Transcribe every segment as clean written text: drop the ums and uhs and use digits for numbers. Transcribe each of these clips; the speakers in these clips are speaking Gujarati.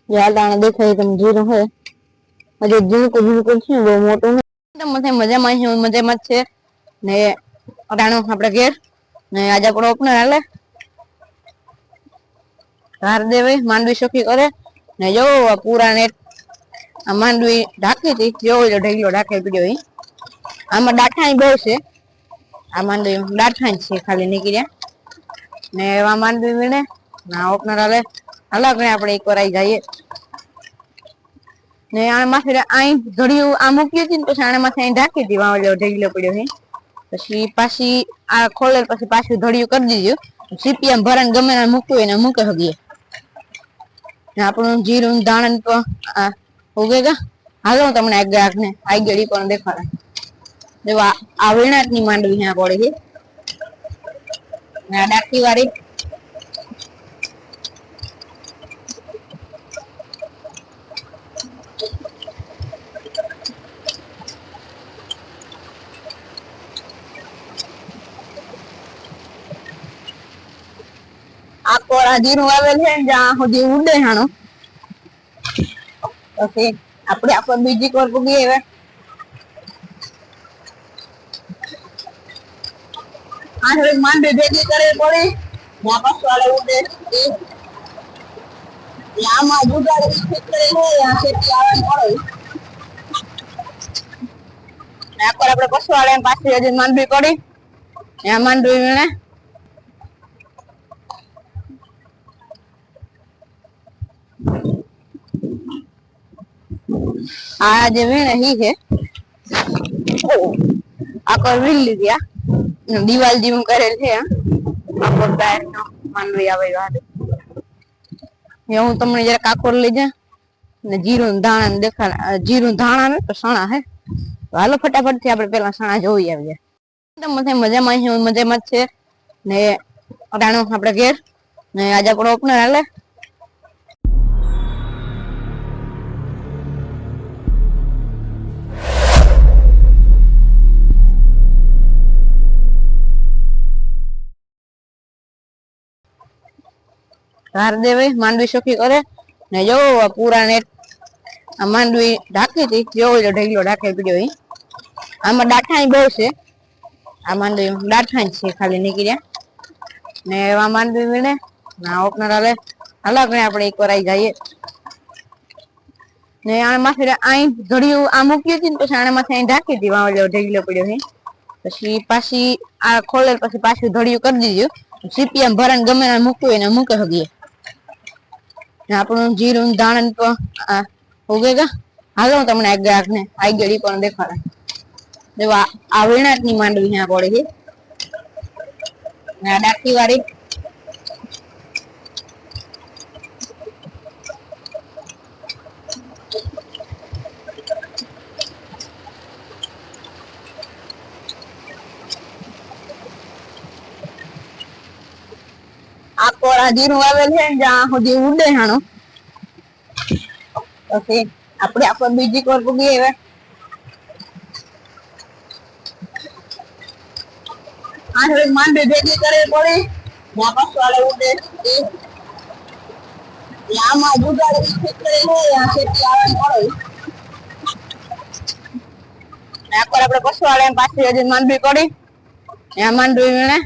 या दाना देखाय तम जीरो है अजे झीणकું છે બહુ મોટું નથી મજામાં છે મજામાં છે ને અડાણો આપણે ઘેર ને આજે આપણો ઓપનર હાલે ધાર દેવે માંડવી સખી કરે ને જો પૂરા નેટ આ માંડવી ઢાંકી હતી જેવો ઢગલો ઢાંકાઈ પડ્યો અહીં આમાં ડાઠાઈ બહુ છે આ માંડવી ડાઠાઈ છે ખાલી નીકળ્યા ને એવા માંડવી વીણે ના ઓપનર હાલે હાલા આપણે એક વાર આવી જઈએ ને આ માથે અહીં ઘડિયું આ મૂકી હતી ને પછી આને માથે અહીં ઢાંકી હતી વાવલો ઢગલો પડ્યો છે પછી પાછી આ ખોલેલ પછી પાછું ઘડિયું કરી દીધું સીપીએમ ભરાને ગમે ના મૂકવું એને મૂકે હગીએ આપણું જીરું ધાણ તો ઉગેગા હાલો તમને આગને આઈ ગળી પણ દેખાડે જેવા આ વીણાટની માંડવી ત્યાં પડે છે ને આ ડાકી વાળી આ કોરા જીરું આવેલ છે જ્યાં સુધી ઉડે હાણો પછી આપણે આપણે બીજી કોર પૂગી હવે આ થોડીક માંડવી ભેગી કરવી પડે ત્યાં પાછવાડે ઉડે આમાં જુગાડી ખેતરે હોય આ ખેતી આવવાનું પડે આખર આપણે પછવાડે પાછી હજી માંડવી પડી ત્યાં માંડવી વીણે આ જે વીણે હી છે આખર વીણ લીધી આ દિવાલ જેવું કરેલ છે આખો ટાયર નો માંડવી આવે હું તમને જરા કાકોર લઈ જા ને જીરું ધાણા દેખા જીરું ધાણા ને તો સણા હે હાલો ફટાફટ થી આપણે પેલા સણા જોઈ આવીએ મજામાં છે મજામાં છે ને અડાણો આપણે ઘેર ને આજે આપણો ઓપનર હાલે ધાર દેવે માંડવી સખી કરે ને જો પૂરા નેટ આ માંડવી ઢાંકી હતી જેવો ઢગલો ઢાંકાઈ પડ્યો અહીં આમાં ડાઠાઈ બહુ છે આ માંડવી ડાઠાઈ છે ખાલી નીકળ્યા ને એવા માંડવી વીણે ના ઓપનર હાલે હાલા આપણે એક વાર આવી જઈએ ને આ માથે અહીં ઘડિયું આ મૂકી હતી ને પછી આને માથે અહીં ઢાંકી હતી વાવલો ઢગલો પડ્યો છે પછી પાછી આ ખોલેલ પછી પાછું ઘડિયું કરી દીધું સીપીએમ ભરાને ગમે ના મૂકવું એને મૂકે હગીએ આપણું જીરું ધાણ તો ઉગેગા હાલો તમને આગને આઈ ગળી પણ દેખાડે જેવા આ વીણાટની માંડવી ત્યાં પડે છે ને આ ડાકી વાળી આ કોરા જીરું આવેલ છે જ્યાં સુધી ઉડે હાણો પછી આપણે આપણે બીજી કોર પૂગી હવે આ થોડીક માંડવી ભેગી કરવી પડે ત્યાં પાછવાડે ઉડે આમાં જુગાડી ખેતરે હોય આ ખેતી આવવાનું પડે આખર આપણે પછવાડે પાછી હજી માંડવી પડી ત્યાં માંડવી વીણે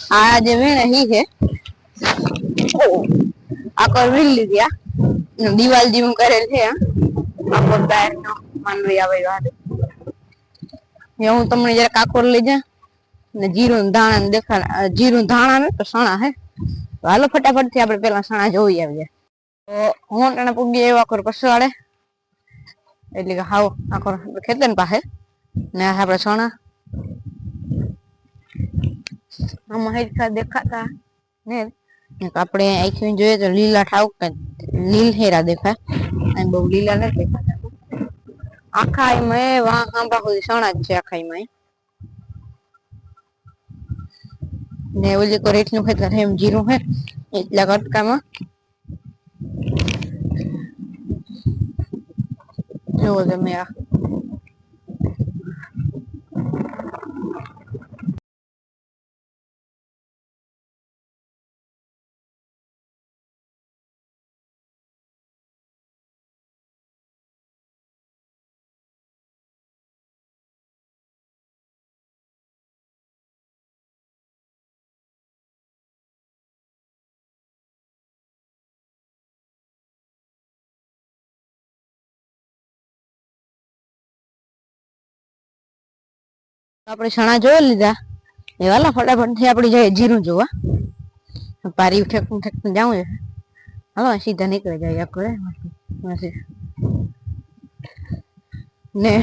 આ જે વીણે હી છે આખર વીણ લીધી આ દિવાલ જેવું કરેલ છે આખો ટાયર નો માંડવી આવે હું તમને જરા કાકોર લઈ જા ને જીરું ધાણા દેખા જીરું ધાણા ને તો સણા હે હાલો ફટાફટ થી આપણે પેલા સણા જોઈ આવીએ તો હું તને પૂગી આવ્યો આખર પછવાડે એટલે કે હાવ આખર ખેતર પાસે ને આપણે સણા આમાં હેરખા દેખાતા ને આપણે આખી જોઈએ તો લીલા ઠાવ લીલ હેરા દેખાય અને બહુ લીલા નથી દેખાતા આખા એમાં વાહ આંબા સુધી સણા જ છે આખા એમાં ને ઓલી કો રેટનું ખેતર એમ જીરું હે એટલા કટકામાં જો તમે આ આપણે ચણા જોઈ લીધા એ વાલા ફટાફટ થી આપણે જઈએ જીરું જોવા પારી ઠેકું ઠેકું જાઉં છે હાલો સીધા નીકળી જાય આપણે ને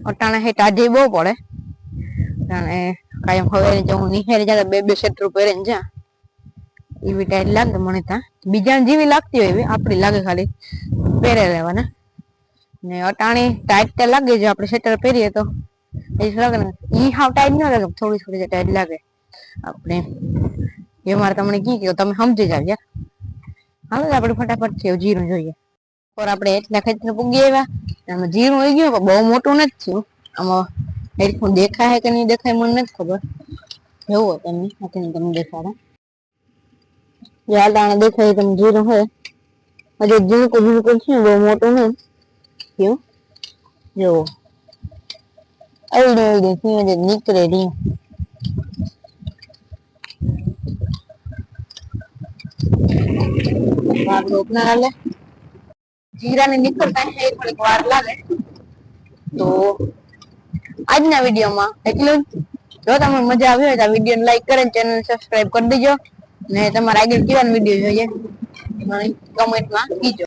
અટાણે હે ટાઢી બહુ પડે અને કાયમ હવે હું નિહારી જા બે સેટ પહેરીને જા એવી ટાઈટ લાગે મને ત્યાં બીજા જેવી લાગતી હોય એવી આપડી લાગે ખાલી પહેરે લેવાના ને અટાણી ટાઈટ લાગે જો આપણે સ્વેટર પહેરીએ તો લાગે ને ઈ હાવ ટાઈટ ન લાગે થોડી થોડી ટાઈટ લાગે આપણે એ મારે તમને કી કે તમે સમજી જાવ યાર હાલો આપણે ફટાફટ છે જીરું જોઈએ પર આપણે એટલા ખેતર પૂગી આવ્યા આમાં જીરું આવી ગયું બહુ મોટું નથી થયું આમાં એટલું દેખાય કે નહીં દેખાય મને નથી ખબર જોવો તમે તમને દેખાડે દાણા દેખાય તમે જીરું હોય હજી ઝીણકું છે બહુ મોટું નહીં થયું જોવો અવડે નીકળે રહ્યું જીરા ને નીકળતા થોડીક વાર લાગે તો આજના વિડીયોમાં એટલું જો તમને મજા આવી હોય તો વિડીયો લાઈક કરે ચેનલ સબસ્ક્રાઇબ કરી દેજો ને તમારા આગળ કેવા વિડીયો જોઈએ કમેન્ટમાં કીજો